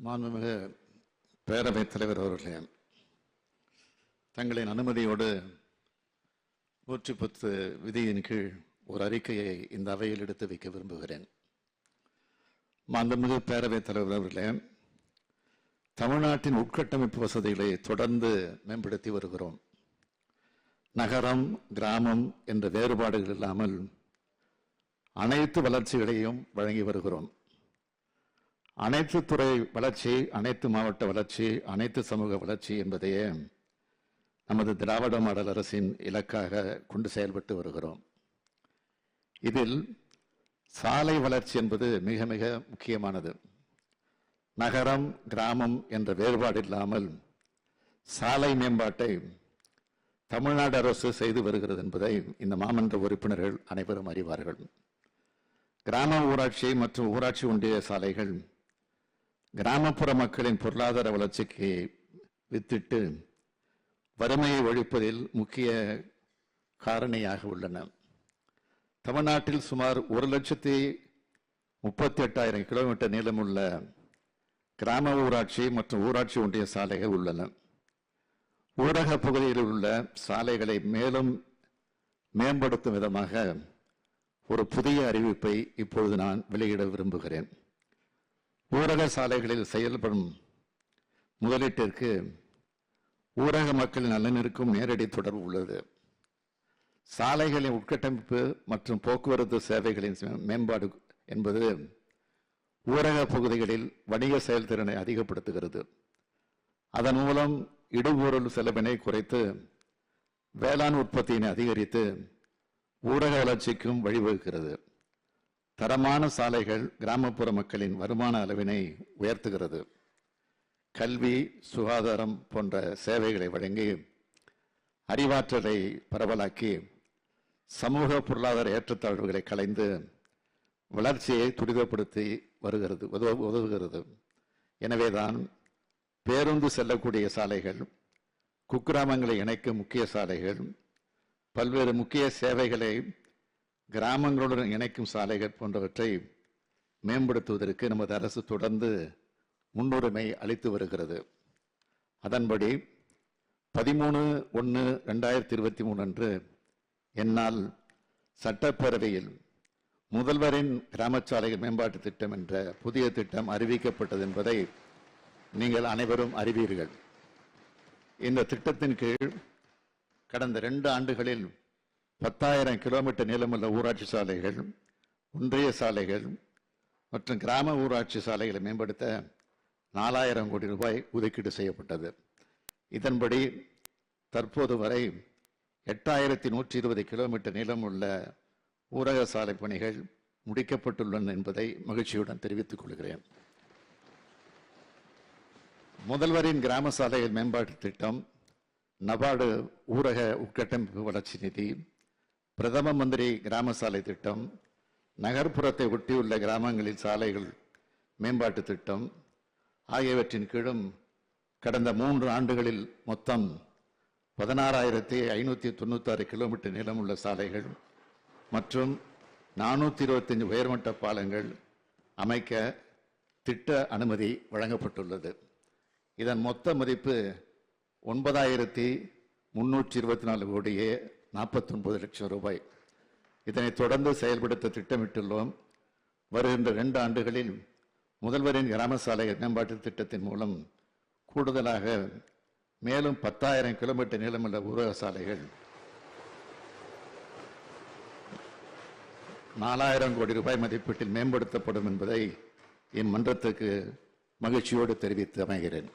மாண்புமிகு பேரவைத் தலைவர் அவர்களே, தங்களின் அனுமதியோடு 110 விதியின் கீழ் ஒரு அறிக்கையை இந்த அவையில் எடுத்து வைக்க விரும்புகிறேன். மாண்புமிகு பேரவைத் தலைவர் அவர்களே, தமிழ்நாட்டின் உட்கட்டமைப்பு வசதிகளை தொடர்ந்து மேம்படுத்தி வருகிறோம். நகரம், கிராமம் என்ற வேறுபாடுகள் இல்லாமல் அனைத்து வளர்ச்சிகளையும் வழங்கி வருகிறோம். அனைத்து துறை வளர்ச்சி, அனைத்து மாவட்ட வளர்ச்சி, அனைத்து சமூக வளர்ச்சி என்பதையே நமது திராவிட மாடல் அரசின் இலக்காக கொண்டு செயல்பட்டு வருகிறோம். இதில் சாலை வளர்ச்சி என்பது மிக மிக முக்கியமானது. நகரம், கிராமம் என்ற வேறுபாடு இல்லாமல் சாலை மேம்பாட்டை தமிழ்நாடு அரசு செய்து வருகிறது என்பதை இந்த மாமன்ற உறுப்பினர்கள் அனைவரும் அறிவார்கள். கிராம ஊராட்சி மற்றும் ஊராட்சி ஒன்றிய சாலைகள் கிராமப்புற மக்களின் பொருளாதார வளர்ச்சிக்கு வித்திட்டு வறுமையை ஒழிப்பதில் முக்கிய காரணியாக உள்ளன. தமிழ்நாட்டில் சுமார் 1,38,000 கிலோமீட்டர் நீளமுள்ள கிராம ஊராட்சி மற்றும் ஊராட்சி ஒன்றிய சாலைகள் உள்ளன. ஊரக பகுதியில் உள்ள சாலைகளை மேலும் மேம்படுத்தும் விதமாக ஒரு புதிய அறிவிப்பை இப்பொழுது நான் வெளியிட விரும்புகிறேன். ஊரக சாலைகளில் செயல்படும் முதலீட்டிற்கு ஊரக மக்களின் நலனிற்கும் நேரடி தொடர்பு உள்ளது. சாலைகளின் உட்கட்டமைப்பு மற்றும் போக்குவரத்து சேவைகளின் மேம்பாடு என்பது ஊரக பகுதிகளில் வணிக செயல்திறனை அதிகப்படுத்துகிறது. அதன் மூலம் இடுபொருள் செலவினை குறைத்து வேளாண் உற்பத்தியினை அதிகரித்து ஊரக வளர்ச்சிக்கும் வழிவகுக்கிறது. தரமான சாலைகள் கிராமப்புற மக்களின் வருமான அளவினை உயர்த்துகிறது. கல்வி, சுகாதாரம் போன்ற சேவைகளை வழங்கி அறிவாற்றலை பரவலாக்கி சமூக பொருளாதார ஏற்றத்தாழ்வுகளை களைந்து வளர்ச்சியை துரிதப்படுத்தி உதவுகிறது. எனவேதான் பேருந்து செல்லக்கூடிய சாலைகள், குக்கிராமங்களை இணைக்கும் முக்கிய சாலைகள், பல்வேறு முக்கிய சேவைகளை கிராமங்களுடன் இணைக்கும் சாலைகள் போன்றவற்றை மேம்படுத்துவதற்கு நமது அரசு தொடர்ந்து முன்னுரிமை அளித்து வருகிறது. அதன்படி 13/1/2023 அன்று என்னால் சட்டப்பேரவையில் முதல்வரின் கிராம சாலைகள் மேம்பாட்டு திட்டம் என்ற புதிய திட்டம் அறிவிக்கப்பட்டது என்பதை நீங்கள் அனைவரும் அறிவீர்கள். இந்த திட்டத்தின் கீழ் கடந்த 2 ஆண்டுகளில் 10,000 கிலோமீட்டர் நீளமுள்ள ஊராட்சி சாலைகள், ஒன்றிய சாலைகள் மற்றும் கிராம ஊராட்சி சாலைகளை மேம்படுத்த 4,000 கோடி ரூபாய் ஒதுக்கீடு செய்யப்பட்டது. இதன்படி தற்போது வரை 8,120 கிலோமீட்டர் நீளமுள்ள ஊரக சாலை பணிகள் முடிக்கப்பட்டுள்ளன என்பதை மகிழ்ச்சியுடன் தெரிவித்துக் கொள்கிறேன். முதல்வரின் கிராம சாலைகள் மேம்பாட்டு திட்டம், நபார்டு ஊரக உட்கட்டமைப்பு வளர்ச்சி நிதி, பிரதம மந்திரி கிராம சாலை திட்டம், நகர்ப்புறத்தை ஒட்டியுள்ள கிராமங்களில் சாலைகள் மேம்பாட்டு திட்டம் ஆகியவற்றின் கீழும் கடந்த 3 ஆண்டுகளில் மொத்தம் 16,596 கிலோமீட்டர் நீளமுள்ள சாலைகள் மற்றும் 425 உயர்மட்ட பாலங்கள் அமைக்க திட்ட அனுமதி வழங்கப்பட்டுள்ளது. இதன் மொத்த மதிப்பு 9,324 கோடியே 49 லட்சம் ரூபாய். இதனை தொடர்ந்து செயல்படுத்த திட்டமிட்டுள்ளோம். வருகின்ற 2 ஆண்டுகளில் முதல்வரின் கிராம சாலை மேம்பாட்டு திட்டத்தின் மூலம் கூடுதலாக மேலும் 10,000 கிலோமீட்டர் நீளமுள்ள ஊரக சாலைகள் 4,000 கோடி ரூபாய் மதிப்பீட்டில் மேம்படுத்தப்படும் என்பதை இம்மன்றத்துக்கு மகிழ்ச்சியோடு தெரிவித்து அமைகிறேன்.